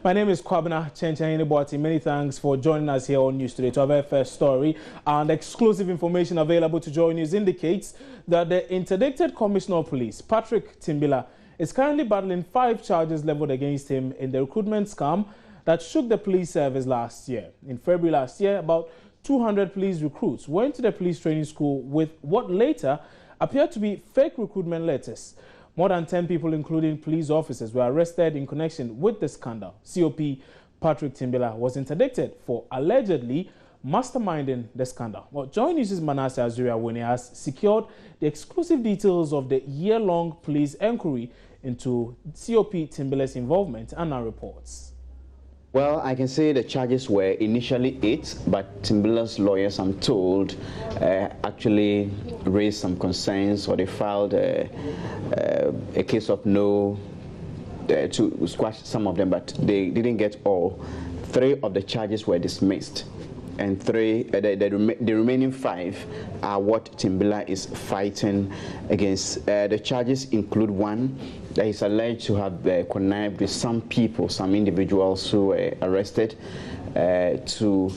My name is Kwabena Chenchenibwati. Many thanks for joining us here on News Today. To have our first story and exclusive information available to Joy News indicates that the Interdicted Commissioner of Police, Patrick Timbala, is currently battling 5 charges leveled against him in the recruitment scam that shook the police service last year. In February last year, about 200 police recruits went to the police training school with what later appeared to be fake recruitment letters. More than 10 people, including police officers, were arrested in connection with the scandal. COP Patrick Timbala was interdicted for allegedly masterminding the scandal. Well, Joy News' Manasseh Azuri has secured the exclusive details of the year-long police inquiry into COP Timbala's involvement and now reports. Well, I can say the charges were initially 8, but Timbala's lawyers, I'm told, actually raised some concerns, or they filed a case of no to squash some of them, but they didn't get all. 3 of the charges were dismissed, and the remaining 5 are what Timbala is fighting against. The charges include 1 that is alleged to have connived with some people, some individuals who were arrested to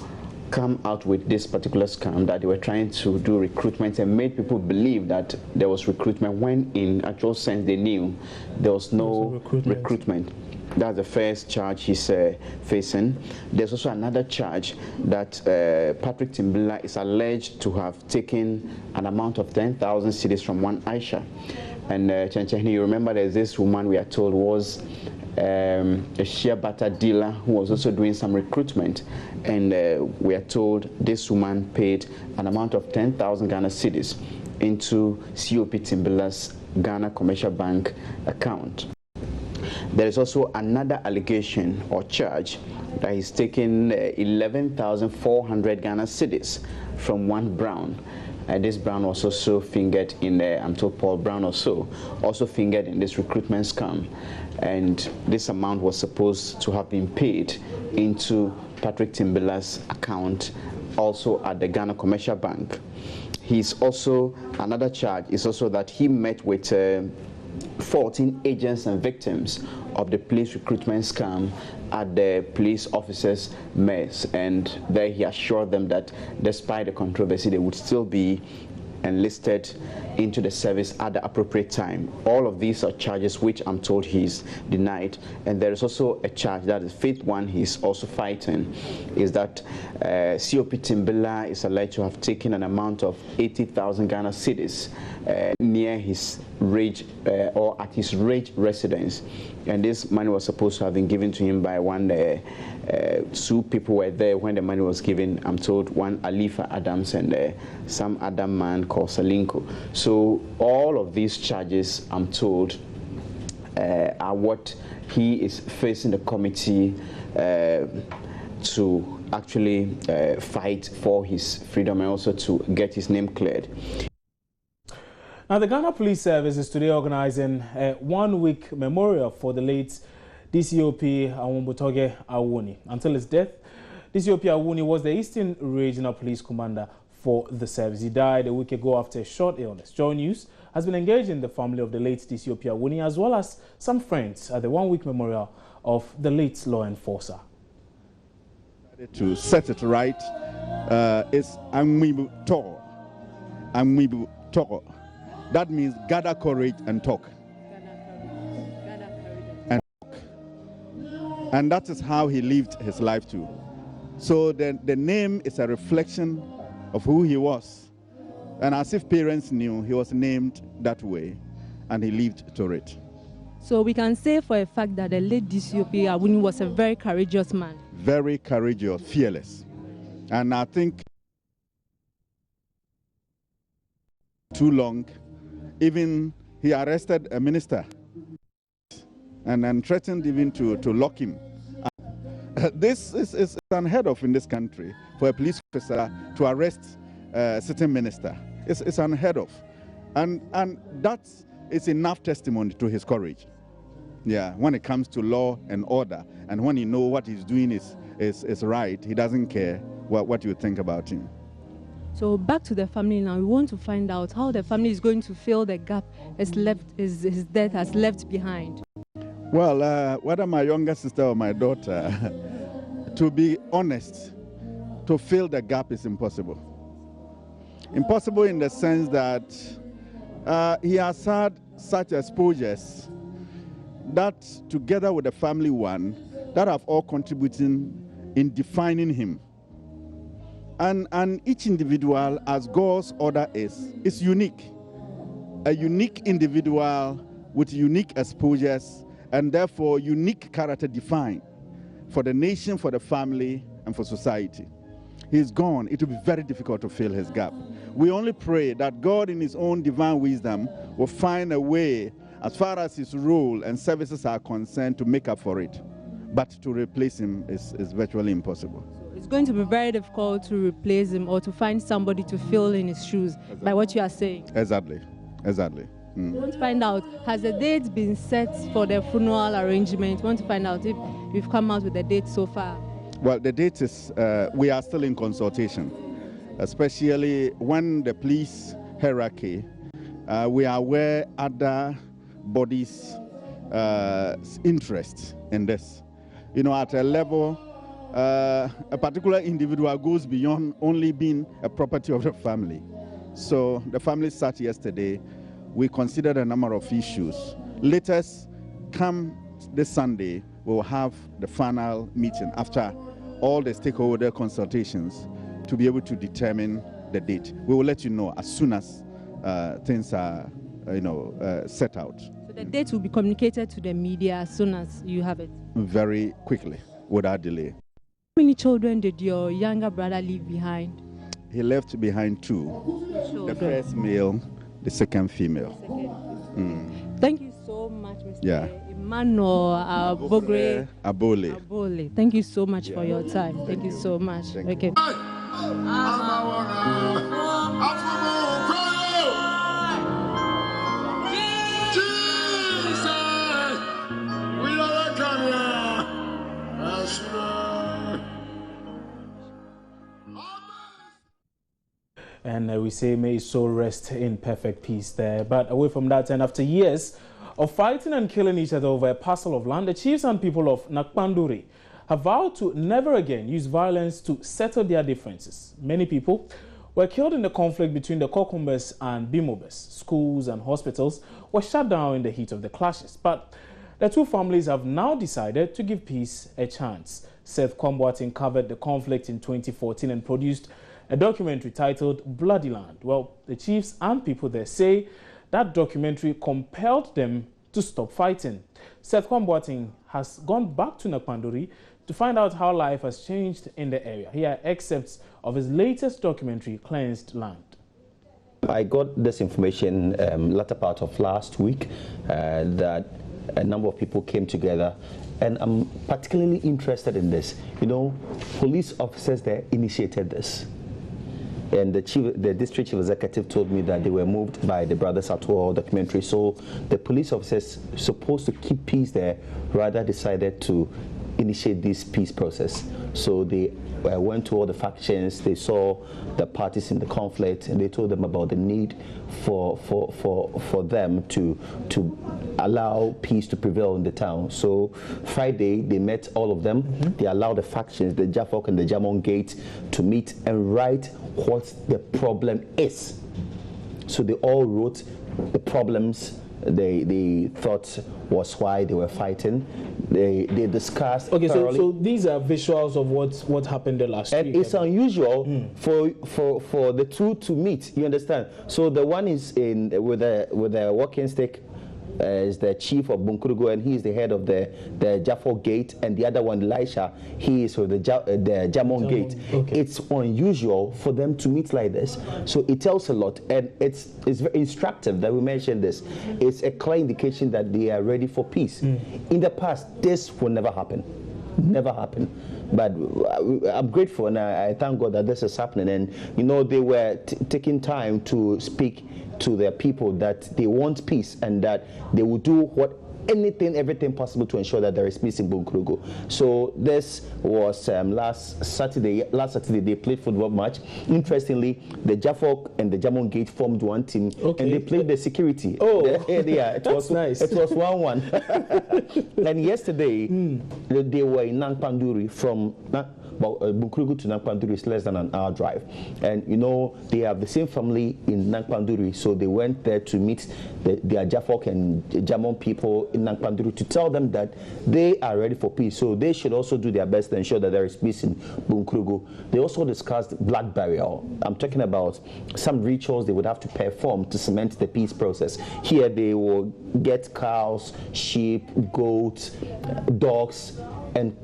come out with this particular scam, that they were trying to do recruitment and made people believe that there was recruitment when in actual sense they knew there was no recruitment. That's the first charge he's facing. There's also another charge that Patrick Timbala is alleged to have taken an amount of 10,000 cedis from one Aisha. And Chencheni, you remember there's this woman we are told was a shea butter dealer who was also doing some recruitment. And we are told this woman paid an amount of 10,000 Ghana cedis into COP Timbala's Ghana Commercial Bank account. There is also another allegation or charge that he's taken 11,400 Ghana cedis from one Brown. This Brown was also fingered in, I'm told Paul Brown also fingered in this recruitment scam. And this amount was supposed to have been paid into Patrick Timbala's account, also at the Ghana Commercial Bank. He's also, another charge is also that he met with 14 agents and victims of the police recruitment scam at the police officers' mess, and there he assured them that despite the controversy they would still be enlisted into the service at the appropriate time. All of these are charges which I'm told he's denied, and there is also a charge, that is the 5th one he's also fighting, is that COP Timbala is alleged to have taken an amount of 80,000 Ghana cedis near his Rage or at his Rage residence, and this money was supposed to have been given to him by one 2 people were there when the money was given. I'm told one Alifa Adams and some other man called Salinko. So all of these charges, I'm told, are what he is facing the committee to actually fight for his freedom and also to get his name cleared. Now, the Ghana Police Service is today organizing a 1-week memorial for the late DCOP Awumbutoge Awuni. Until his death, DCOP Awuni was the Eastern Regional Police Commander for the service. He died a week ago after a short illness. Joy News has been engaging the family of the late DCOP Awuni as well as some friends at the 1-week memorial of the late law enforcer. To set it right is Amwibu Toro. Amwibu Toro. That means gather courage and talk. And that is how he lived his life too. So the name is a reflection of who he was. And as if parents knew, he was named that way, and he lived to it. So we can say for a fact that the late DCOP Awuni was a very courageous man. Very courageous, fearless. And I think too long, even he arrested a minister and threatened even to lock him. This is unheard of in this country, for a police officer to arrest a sitting minister. It's unheard of. And that is enough testimony to his courage. Yeah, when it comes to law and order, and when he knows what he's doing is right, he doesn't care what you think about him. So back to the family now. We want to find out how the family is going to fill the gap his death has left behind. Well, whether my younger sister or my daughter, to be honest, to fill the gap is impossible. Impossible in the sense that he has had such exposures that, together with the family one, that have all contributed in defining him. And each individual, as God's order is unique. A unique individual with unique exposures and therefore unique character defined for the nation, for the family, and for society. He's gone. It will be very difficult to fill his gap. We only pray that God in his own divine wisdom will find a way, as far as his role and services are concerned, to make up for it. But to replace him is virtually impossible. It's going to be very difficult to replace him or to find somebody to fill in his shoes, by what you are saying. Exactly. We want to find out, has the date been set for the funeral arrangement? We want to find out if we've come out with the date so far. Well, the date is, we are still in consultation, especially when the police hierarchy, we are aware other bodies' interest in this. You know, at a level, a particular individual goes beyond only being a property of the family. So the family sat yesterday. We considered a number of issues. Latest, come this Sunday, we'll have the final meeting after all the stakeholder consultations to be able to determine the date. We will let you know as soon as things are, set out. So the date will be communicated to the media as soon as you have it? Very quickly, without delay. How many children did your younger brother leave behind? He left behind 2. Children. The first male, the second female. Thank you so much, Mr. Yeah. Emmanuel Abole. Thank you so much for your time. Thank you so much. Thank you. And we say may his soul rest in perfect peace there. But away from that, and after years of fighting and killing each other over a parcel of land, the chiefs and people of Nakpanduri have vowed to never again use violence to settle their differences. Many people were killed in the conflict between the Kokumbes and Bimobes. Schools and hospitals were shut down in the heat of the clashes. But the two families have now decided to give peace a chance. Seth Kwamboatin covered the conflict in 2014 and produced a documentary titled Bloody Land. Well, the chiefs and people there say that documentary compelled them to stop fighting. Seth Kwamboatin has gone back to Nakpanduri to find out how life has changed in the area. Here are excerpts of his latest documentary, Cleansed Land. I got this information latter part of last week that a number of people came together, and I'm particularly interested in this. You know, police officers there initiated this. And the district chief executive told me that they were moved by the Brothers Atwell documentary. So the police officers supposed to keep peace there rather decided to initiate this peace process. So they went to all the factions, they saw the parties in the conflict, and they told them about the need for them to allow peace to prevail in the town. So Friday they met all of them. They allowed the factions, the Jafok and the Jamon Gate, to meet and write what the problem is. So they all wrote the problems they thought was why they were fighting. They discussed. Okay, so these are visuals of what happened the last week. And it's unusual for the two to meet. You understand? So the one is with a walking stick. Is the chief of Bunkurugu, and he is the head of the Jafo Gate, and the other one, Elisha, he is with the Jamon Gate. Okay. It's unusual for them to meet like this, so it tells a lot, and it's very instructive that we mentioned this. It's a clear indication that they are ready for peace. In the past, this will never happen. Never happen. But I'm grateful, and I thank God that this is happening. And you know, they were taking time to speak to their people that they want peace and that they will do everything possible to ensure that there is peace in Bunkrugu. So this was last Saturday they played football match. Interestingly, the Jafok and the Jamon Gate formed one team, and they played the security. Oh, yeah, it was nice. It was 1-1. And yesterday they were in Nangpanduri from Bunkrugu to Nangpanduri is less than an hour drive, and you know they have the same family in Nangpanduri, so they went there to meet their Jafok and Jamon people in Nangpanduri to tell them that they are ready for peace, so they should also do their best to ensure that there is peace in Bunkrugu. They also discussed blood burial. I'm talking about some rituals they would have to perform to cement the peace process. Here they will get cows, sheep, goats, dogs, and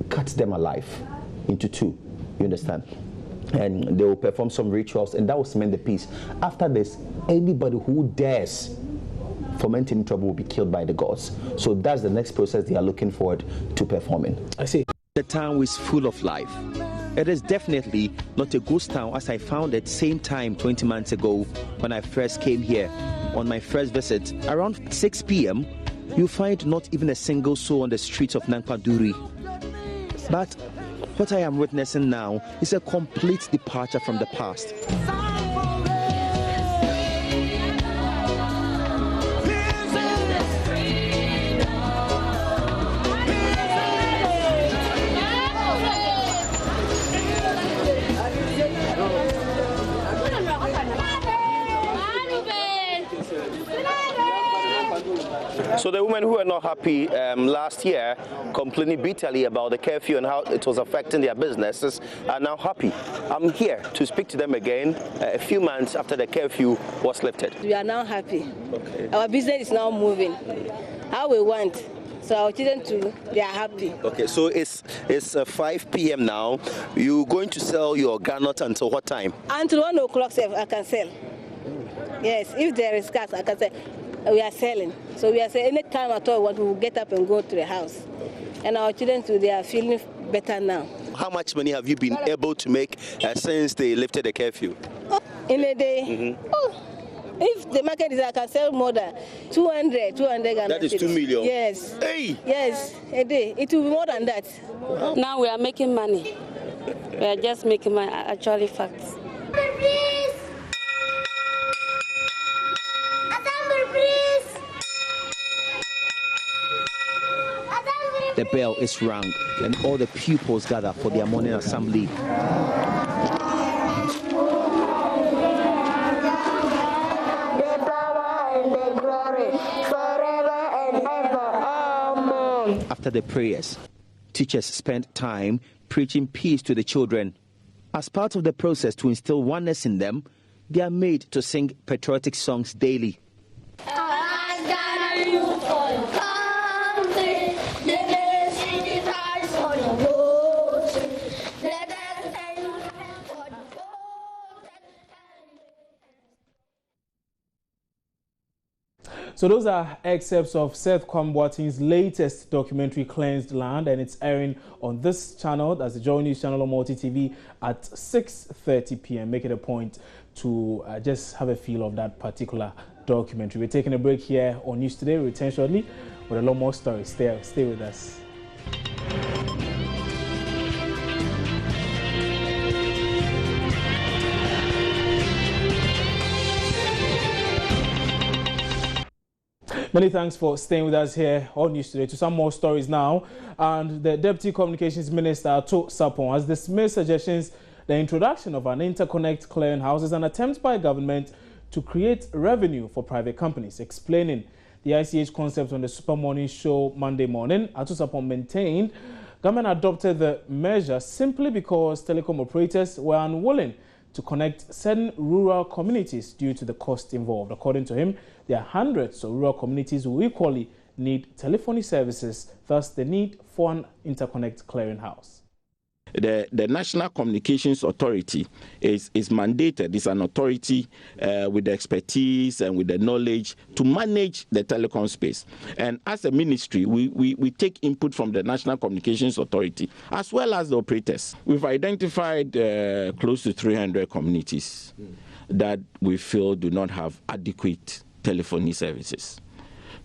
cut them alive into two, you understand? And they will perform some rituals, and that will cement the peace. After this, anybody who dares foment any trouble will be killed by the gods. So that's the next process they are looking forward to performing. I see. The town is full of life. It is definitely not a ghost town as I found it same time 20 months ago when I first came here. On my first visit, around 6 p.m., you find not even a single soul on the streets of Nangpanduri. But what I am witnessing now is a complete departure from the past. So the women who were not happy last year, complaining bitterly about the curfew and how it was affecting their businesses, are now happy. I'm here to speak to them again a few months after the curfew was lifted. We are now happy. Okay. Our business is now moving how we want. So our children too, they are happy. Okay, so it's 5 p.m. now. You're going to sell your garnet until what time? Until 1 o'clock, I can sell. Yes, if there is cars, I can sell. We are selling. So we are saying any time at all, we will get up and go to the house. And our children too, they are feeling better now. How much money have you been able to make since they lifted the curfew? In a day? If the market is, I can sell more than 200. That is 2 million? Yes. Hey! Yes, a day. It will be more than that. Now we are making money. We are just making money, actually facts. The bell is rung and all the pupils gather for their morning assembly. After the prayers, teachers spend time preaching peace to the children. As part of the process to instill oneness in them, they are made to sing patriotic songs daily. So those are excerpts of Seth Kwamboating's latest documentary, Cleansed Land, and it's airing on this channel, that's the Joy News channel on Multi TV, at 6:30 p.m. Make it a point to just have a feel of that particular documentary. We're taking a break here on News Today. We'll return shortly with a lot more stories. Stay with us. Many thanks for staying with us here on News Today. To some more stories now. And the Deputy Communications Minister, Ato Sapon, has dismissed suggestions the introduction of an Interconnect clearinghouse is an attempt by government to create revenue for private companies. Explaining the ICH concept on the Super Morning Show Monday morning, Ato Sapon maintained government adopted the measure simply because telecom operators were unwilling to connect certain rural communities due to the cost involved. According to him, there are hundreds of rural communities who equally need telephony services, thus the need for an Interconnect clearinghouse. The National Communications Authority is mandated, is an authority with the expertise and with the knowledge to manage the telecom space. And as a ministry, we take input from the National Communications Authority as well as the operators. We've identified close to 300 communities that we feel do not have adequate telephony services.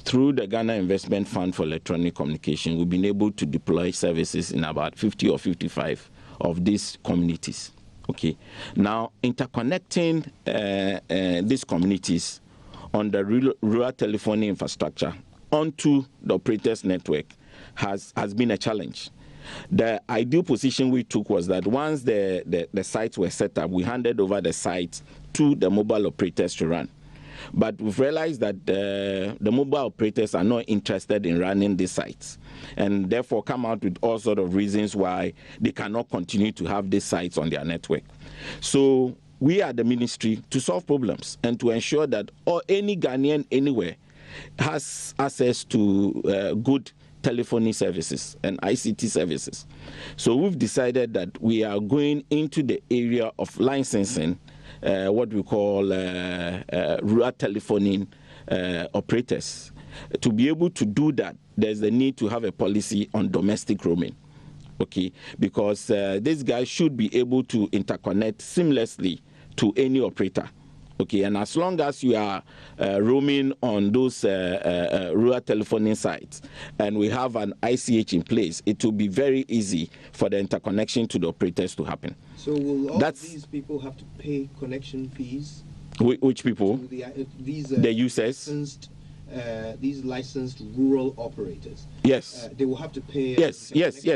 through the Ghana Investment Fund for Electronic Communication, we've been able to deploy services in about 50 or 55 of these communities. Okay. Now, interconnecting these communities on the rural telephony infrastructure onto the operators network has been a challenge. The ideal position we took was that once the sites were set up, we handed over the sites to the mobile operators to run. But we've realized that the mobile operators are not interested in running these sites, and therefore come out with all sorts of reasons why they cannot continue to have these sites on their network. So we are the ministry to solve problems and to ensure that any Ghanaian anywhere has access to good telephony services and ICT services. So we've decided that we are going into the area of licensing what we call rural telephony operators. To be able to do that, there's a need to have a policy on domestic roaming, okay? Because these guys should be able to interconnect seamlessly to any operator, okay? And as long as you are roaming on those rural telephony sites and we have an ICH in place, it will be very easy for the interconnection to the operators to happen. So will all these people have to pay connection fees? Which people? The users? These licensed rural operators. Yes. They will have to pay. Yes,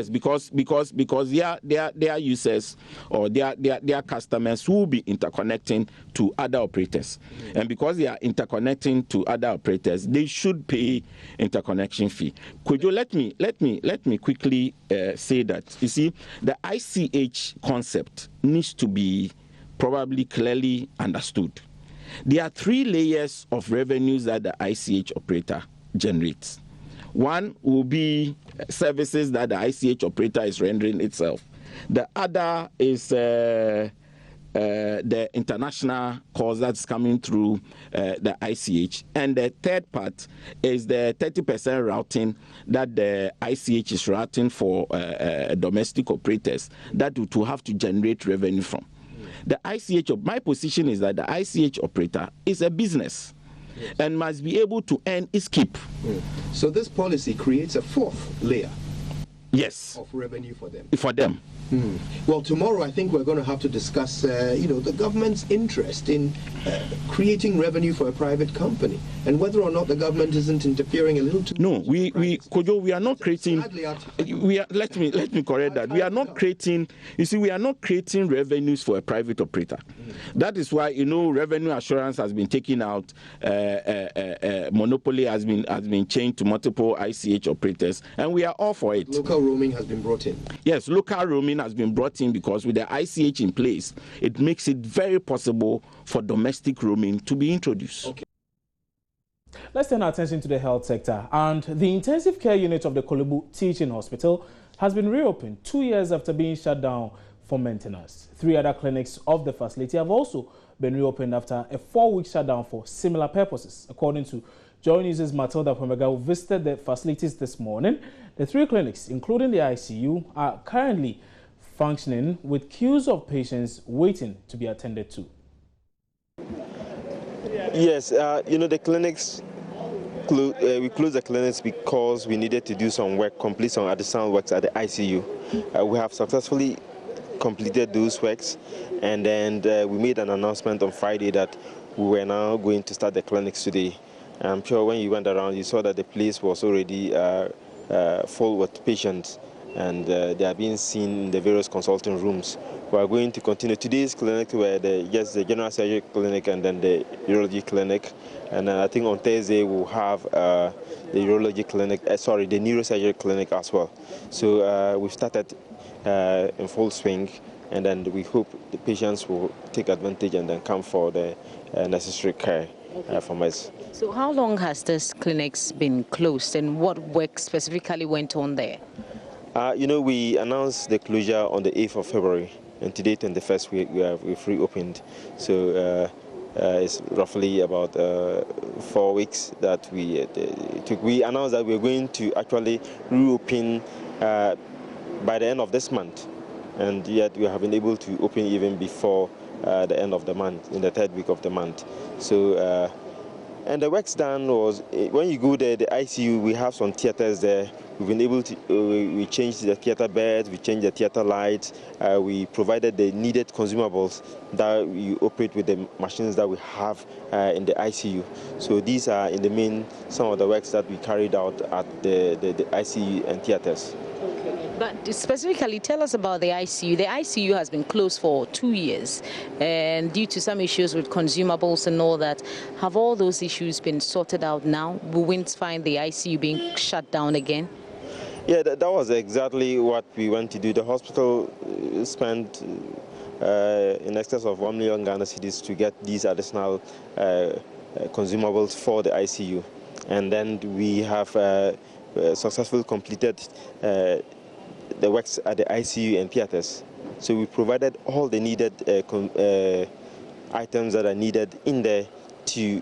because their users or their customers will be interconnecting to other operators, and because they are interconnecting to other operators, they should pay interconnection fee. Could you let me quickly say that, you see, the ICH concept needs to be probably clearly understood. There are 3 layers of revenues that the ICH operator generates. One will be services that the ICH operator is rendering itself. The other is the international calls that's coming through the ICH. And the third part is the 30% routing that the ICH is routing for domestic operators that will have to generate revenue from. The ICH, my position is that the ICH operator is a business and must be able to earn its keep. So this policy creates a 4th layer of revenue for them. Well, tomorrow I think we're going to have to discuss, the government's interest in creating revenue for a private company and whether or not the government isn't interfering a little too much. Kojo, we are not creating. Let me correct that. We are not creating. You see, we are not creating revenues for a private operator. That is why revenue assurance has been taken out. Monopoly has been changed to multiple ICH operators, and we are all for it. Local roaming has been brought in. Yes, local roaming has been brought in because with the ICH in place, it makes it very possible for domestic roaming to be introduced. Okay. Let's turn our attention to the health sector. And the intensive care unit of the Kolebu Teaching Hospital has been reopened 2 years after being shut down for maintenance. 3 other clinics of the facility have also been reopened after a 4-week shutdown for similar purposes. According to Joy News' Matilda Pomega, who visited the facilities this morning, the 3 clinics, including the ICU, are currently functioning with queues of patients waiting to be attended to. Yes, the clinics, we closed the clinics because we needed to do some work, complete some additional works at the ICU. We have successfully completed those works, and then we made an announcement on Friday that we were now going to start the clinics today. I'm sure when you went around, you saw that the place was already full with patients, and they are being seen in the various consulting rooms. We are going to continue today's clinic where the general surgery clinic and then the urology clinic, and I think on Thursday we'll have the urology clinic, the neurosurgery clinic as well. So we've started in full swing, and then we hope the patients will take advantage and then come for the necessary care from us. So how long has this clinics been closed, and what work specifically went on there? We announced the closure on the 8th of February, and today, 21st, we've reopened. So it's roughly about 4 weeks that we took. We announced that we're going to actually reopen by the end of this month, and yet we have been able to open even before the end of the month, in the 3rd week of the month. So And the works done was, when you go there, the ICU, we have some theaters there. We've been able to, we changed the theater beds, we changed the theater lights, we provided the needed consumables that we operate with the machines that we have in the ICU. So these are in the main, some of the works that we carried out at the ICU and theaters. But specifically, tell us about the ICU. The ICU has been closed for 2 years, and due to some issues with consumables and all that, have all those issues been sorted out now? We won't find the ICU being shut down again? Yeah, that was exactly what we went to do. The hospital spent in excess of 1 million Ghana cedis to get these additional consumables for the ICU. And then we have successfully completed the works at the ICU and theaters. So we provided all the needed items that are needed in there to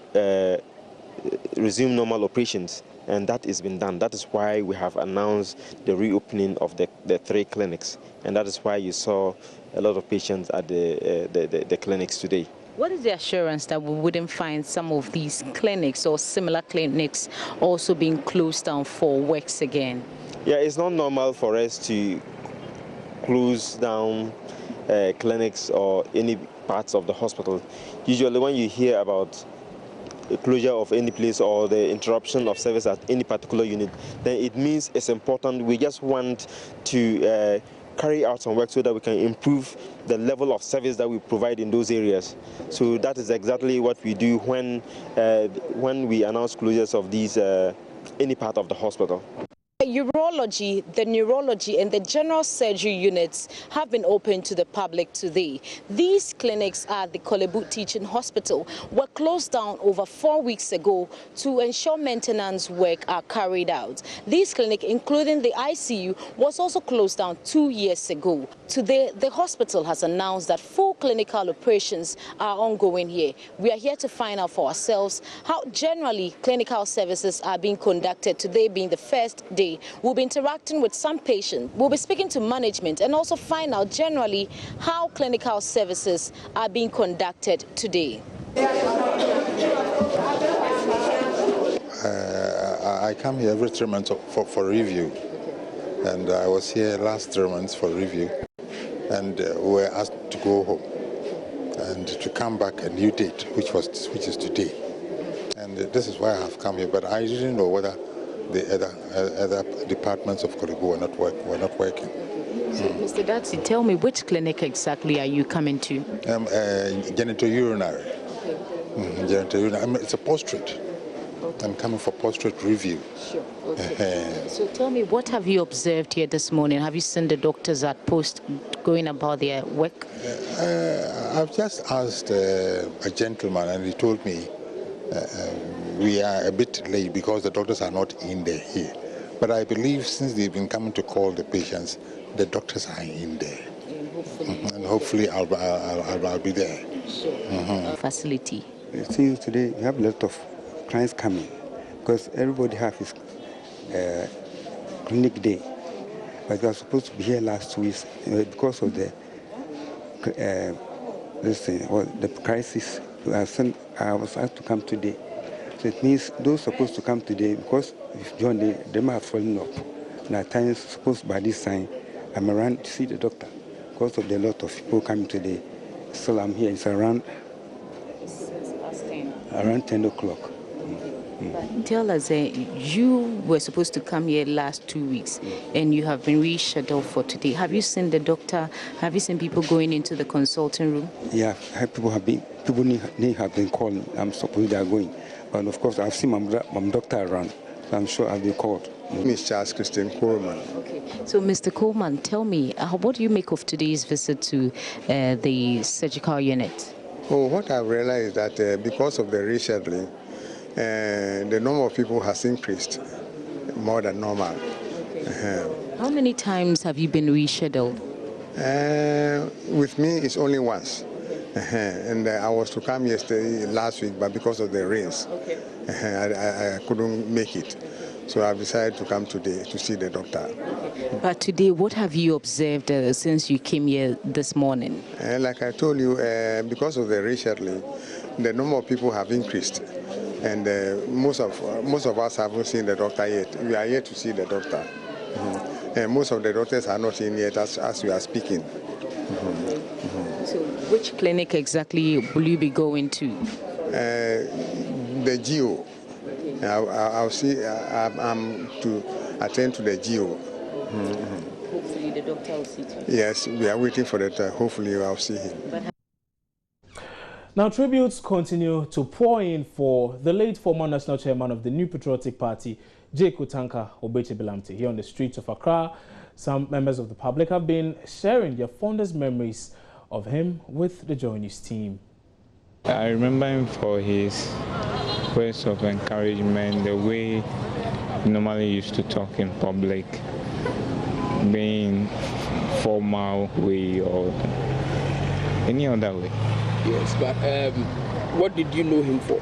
resume normal operations. And that has been done. That is why we have announced the reopening of the 3 clinics. And that is why you saw a lot of patients at the clinics today. What is the assurance that we wouldn't find some of these clinics or similar clinics also being closed down for works again? Yeah, it's not normal for us to close down clinics or any parts of the hospital. Usually when you hear about the closure of any place or the interruption of service at any particular unit, then it means it's important. We just want to carry out some work so that we can improve the level of service that we provide in those areas. So that is exactly what we do when we announce closures of these any part of the hospital. Urology, the neurology and the general surgery units have been open to the public today. These clinics at the Kolebu Teaching Hospital were closed down over 4 weeks ago to ensure maintenance work are carried out. This clinic, including the ICU, was also closed down 2 years ago. Today, the hospital has announced that full clinical operations are ongoing here. We are here to find out for ourselves how generally clinical services are being conducted, today being the first day. We'll be interacting with some patients. We'll be speaking to management and also find out generally how clinical services are being conducted today. I come here every 3 months for review. And I was here last 3 months for review. And we were asked to go home and to come back a new date, which is today. And this is why I have come here. But I didn't know whether the other departments of Kolebu were not working. So, Mr. Datsi, tell me, which clinic exactly are you coming to? Genitourinary. Genitourinary. It's a post-treat. Okay. I'm coming for post-treat review. Sure. Okay. So tell me, what have you observed here this morning? Have you seen the doctors at post going about their work? I've just asked a gentleman, and he told me we are a bit late because the doctors are not in there here. But I believe since they've been coming to call the patients, the doctors are in there. And hopefully I'll be there. Sure. Facility. Since today we have a lot of clients coming because everybody has his clinic day. But we are supposed to be here last 2 weeks because of the crisis. I was asked to come today. So it means those supposed to come today, because if John, they might have fallen off. And at times, supposed by this time, I'm around to see the doctor. Because of the lot of people coming today, still I'm here. It's around 10 o'clock. Tell us, you were supposed to come here last 2 weeks, and you have been rescheduled for today. Have you seen the doctor? Have you seen people going into the consulting room? Yeah, people have been calling. I'm supposed they are going. But of course, I've seen my doctor around, so I'm sure I'll be called. Miss Charles Christian Coleman. Okay. So, Mr. Coleman, tell me, what do you make of today's visit to the surgical unit? Oh, what I've realized is that because of the rescheduling, the number of people has increased more than normal. Okay. How many times have you been rescheduled? With me, it's only once. And I was to come last week, but because of the rains, I couldn't make it. So I've decided to come today to see the doctor. But today, what have you observed since you came here this morning? Like I told you, because of the rescheduling, the number of people have increased. And most of us haven't seen the doctor yet. We are yet to see the doctor. And most of the doctors are not in yet as we are speaking. So which clinic exactly will you be going to? The GO. I'll see. I'm to attend to the GO. Hopefully the doctor will see you. Yes, we are waiting for that. Hopefully I'll see him. Now, tributes continue to pour in for the late former national chairman of the New Patriotic Party, J. Kutanka Obeche-Bilamte. Here on the streets of Accra, some members of the public have been sharing their fondest memories of him with the Joy News team. I remember him for his words of encouragement, the way he normally used to talk in public, being formal way or any other way. Yes, but what did you know him for?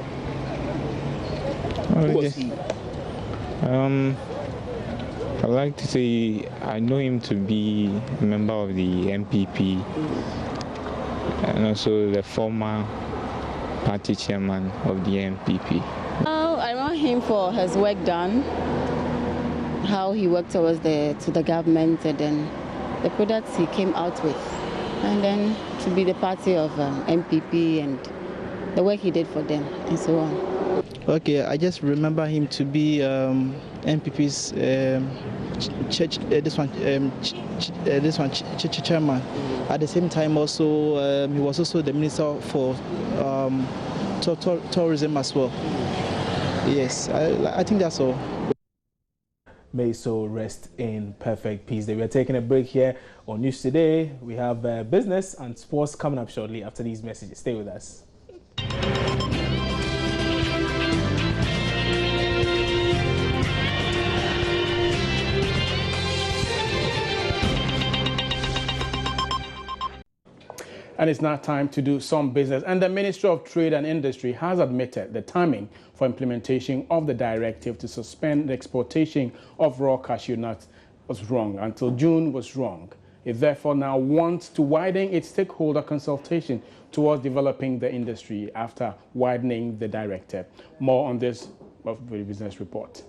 Who was he? I like to say I know him to be a member of the MPP and also the former party chairman of the MPP. I know him for his work done, how he worked towards the government, and then the products he came out with, and then to be the party of MPP and the work he did for them and so on. Okay, I just remember him to be MPP's chairman. At the same time, also he was also the minister for tourism as well. Yes, I think that's all. May so rest in perfect peace. We are taking a break here on News Today. We have business and sports coming up shortly after these messages. Stay with us. And it's now time to do some business. And the Ministry of Trade and Industry has admitted the timing for implementation of the directive to suspend the exportation of raw cashew nuts was wrong. Until June was wrong. It therefore now wants to widen its stakeholder consultation towards developing the industry after widening the directive. More on this of the business report.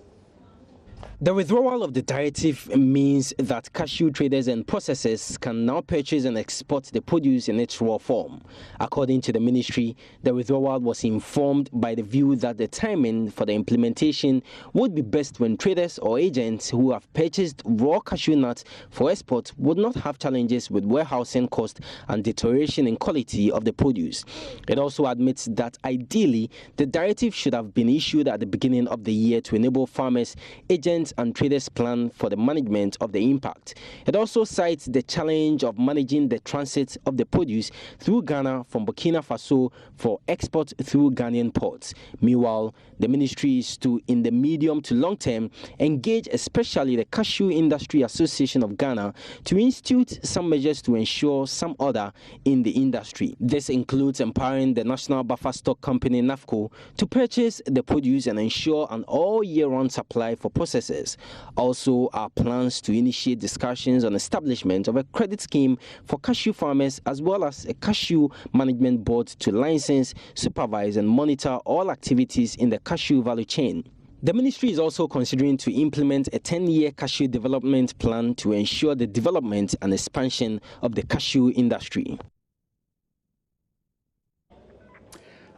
The withdrawal of the directive means that cashew traders and processors can now purchase and export the produce in its raw form. According to the ministry, the withdrawal was informed by the view that the timing for the implementation would be best when traders or agents who have purchased raw cashew nuts for export would not have challenges with warehousing cost and deterioration in quality of the produce. It also admits that ideally the directive should have been issued at the beginning of the year to enable farmers, agents and traders plan for the management of the impact. It also cites the challenge of managing the transit of the produce through Ghana from Burkina Faso for export through Ghanaian ports. Meanwhile, the ministry is to, in the medium to long term, engage especially the Cashew Industry Association of Ghana to institute some measures to ensure some order in the industry. This includes empowering the National Buffer Stock Company, NAFCO, to purchase the produce and ensure an all-year-round supply for processors. Also, are plans to initiate discussions on establishment of a credit scheme for cashew farmers as well as a cashew management board to license, supervise and monitor all activities in the cashew value chain. The ministry is also considering to implement a 10-year cashew development plan to ensure the development and expansion of the cashew industry.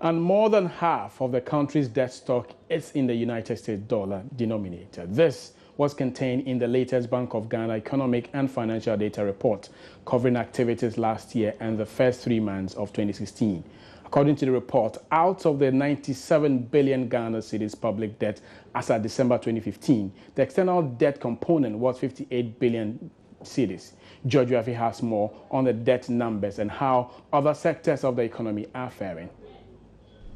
And more than half of the country's debt stock is in the United States dollar denominated. This was contained in the latest Bank of Ghana Economic and Financial Data Report covering activities last year and the first 3 months of 2016. According to the report, out of the 97 billion Ghana cedis public debt as at December 2015, the external debt component was 58 billion cedis. George Rafi has more on the debt numbers and how other sectors of the economy are faring.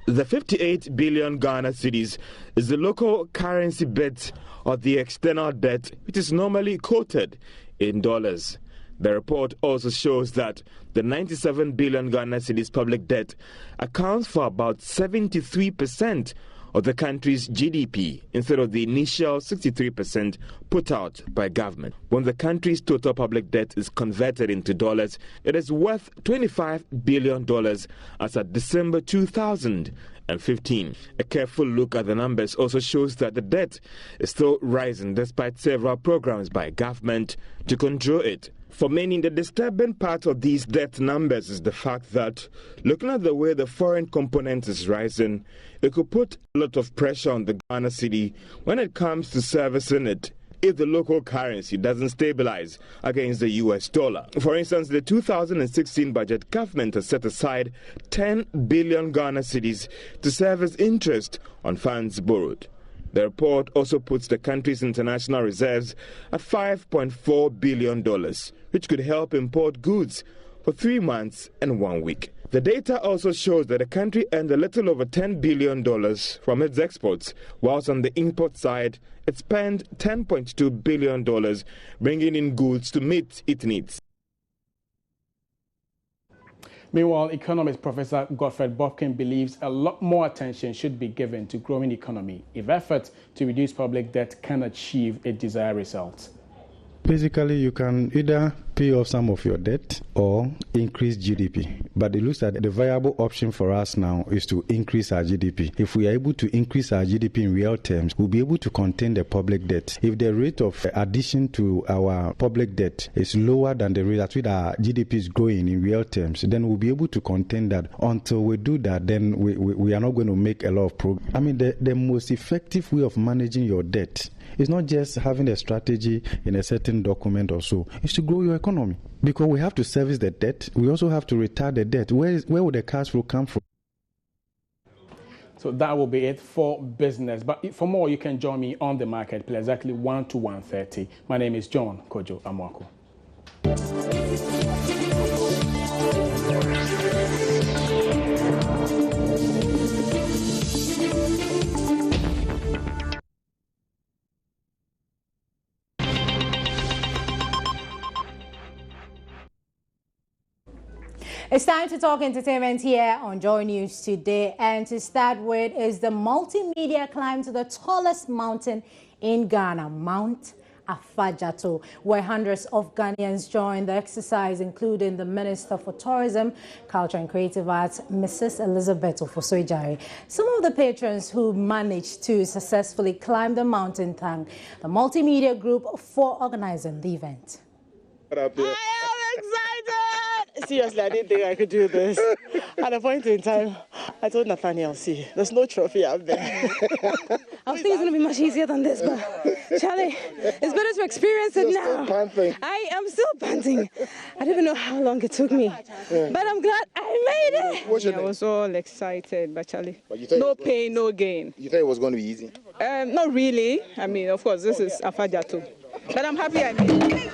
The 58 billion Ghana cedis is the local currency bit of the external debt, which is normally quoted in dollars. The report also shows that the 97 billion Ghana cedis public debt accounts for about 73% of the country's GDP instead of the initial 63% put out by government. When the country's total public debt is converted into dollars, it is worth $25 billion as at December 2015. A careful look at the numbers also shows that the debt is still rising despite several programs by government to control it. For many, the disturbing part of these debt numbers is the fact that, looking at the way the foreign component is rising, it could put a lot of pressure on the Ghana cedi when it comes to servicing it if the local currency doesn't stabilize against the US dollar. For instance, the 2016 budget, government has set aside 10 billion Ghana cedis to service interest on funds borrowed. The report also puts the country's international reserves at $5.4 billion, which could help import goods for 3 months and 1 week. The data also shows that the country earned a little over $10 billion from its exports, whilst on the import side, it spent $10.2 billion bringing in goods to meet its needs. Meanwhile, economist Professor Godfrey Bobkin believes a lot more attention should be given to growing the economy if efforts to reduce public debt can achieve its desired results. Basically, you can either pay off some of your debt or increase GDP. But it looks like the viable option for us now is to increase our GDP. If we are able to increase our GDP in real terms, we'll be able to contain the public debt. If the rate of addition to our public debt is lower than the rate at which our GDP is growing in real terms, then we'll be able to contain that. Until we do that, then we are not going to make a lot of progress. I mean, the most effective way of managing your debt is not just having a strategy in a certain document or so. It's to grow your economy. Because we have to service the debt, we also have to retire the debt. Where will the cash flow come from? So that will be it for business. But for more, you can join me on the marketplace exactly 1 to 1:30. My name is John Kojo Amwako. It's time to talk entertainment here on Joy News today. And to start with is the multimedia climb to the tallest mountain in Ghana, Mount Afajato, where hundreds of Ghanaians joined the exercise, including the Minister for Tourism, Culture and Creative Arts, Mrs. Elizabeth Ofosuejare. Some of the patrons who managed to successfully climb the mountain thanked the multimedia group for organizing the event. I am excited! Seriously, I didn't think I could do this. At a point in time, I told Nathaniel, see, there's no trophy out there. I think it's going to be much easier than this, but Charlie, it's better to experience it now. Still panting. I am still panting. I don't even know how long it took me, but I'm glad I made it. I was all excited, but Charlie, no pain, no gain. You thought it was going to be easy? Not really. I mean, of course, this is Afajato, but I'm happy I made it.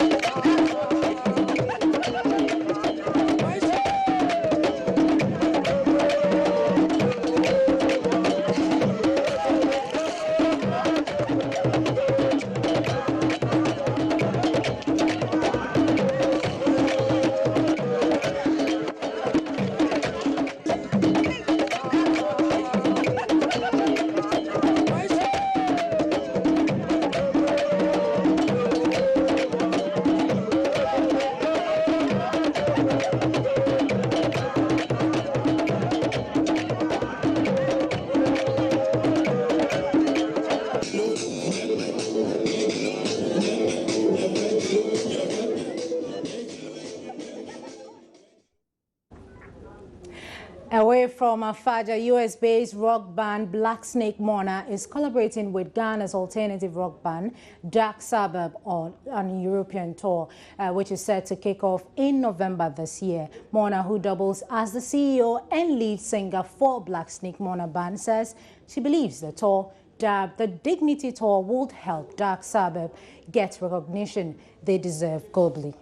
Away from Afaja, US-based rock band Black Snake Mourner is collaborating with Ghana's alternative rock band Dark Suburb on a European tour, which is set to kick off in November this year. Mourner, who doubles as the CEO and lead singer for Black Snake Mourner band, says she believes the tour, dubbed the Dignity Tour, would help Dark Suburb get recognition they deserve globally.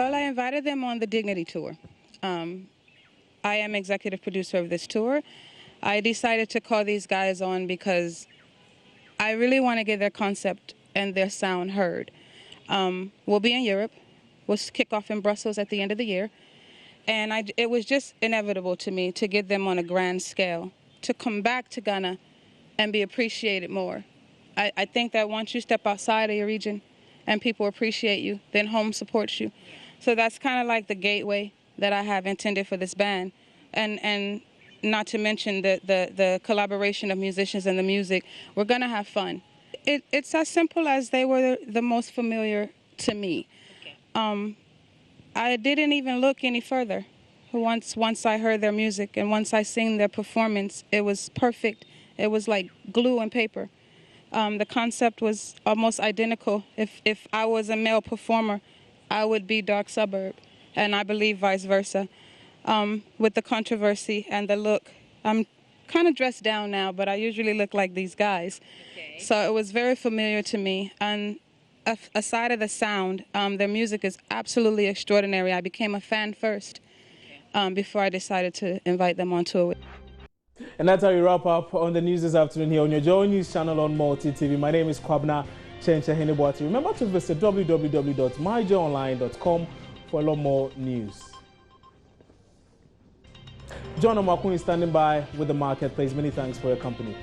Well, I invited them on the Dignity Tour. I am executive producer of this tour. I decided to call these guys on because I really want to get their concept and their sound heard. We'll be in Europe. We'll kick off in Brussels at the end of the year. And it was just inevitable to me to get them on a grand scale, to come back to Ghana and be appreciated more. I think that once you step outside of your region and people appreciate you, then home supports you. So that's kind of like the gateway that I have intended for this band. And not to mention the collaboration of musicians and the music. We're going to have fun. It's as simple as they were the most familiar to me. I didn't even look any further. Once I heard their music and once I seen their performance, it was perfect. It was like glue and paper. The concept was almost identical. If I was a male performer, I would be Dark Suburb, and I believe vice versa. With the controversy and the look, I'm kind of dressed down now, but I usually look like these guys. Okay. So it was very familiar to me. And aside of the sound, their music is absolutely extraordinary. I became a fan first before I decided to invite them on tour. And that's how we wrap up on the news this afternoon here on your Joy News channel on Multi TV. My name is Kwabna Chencha. Remember to visit www.myjoyonline.com for a lot more news. John Omakun is standing by with the marketplace. Many thanks for your company.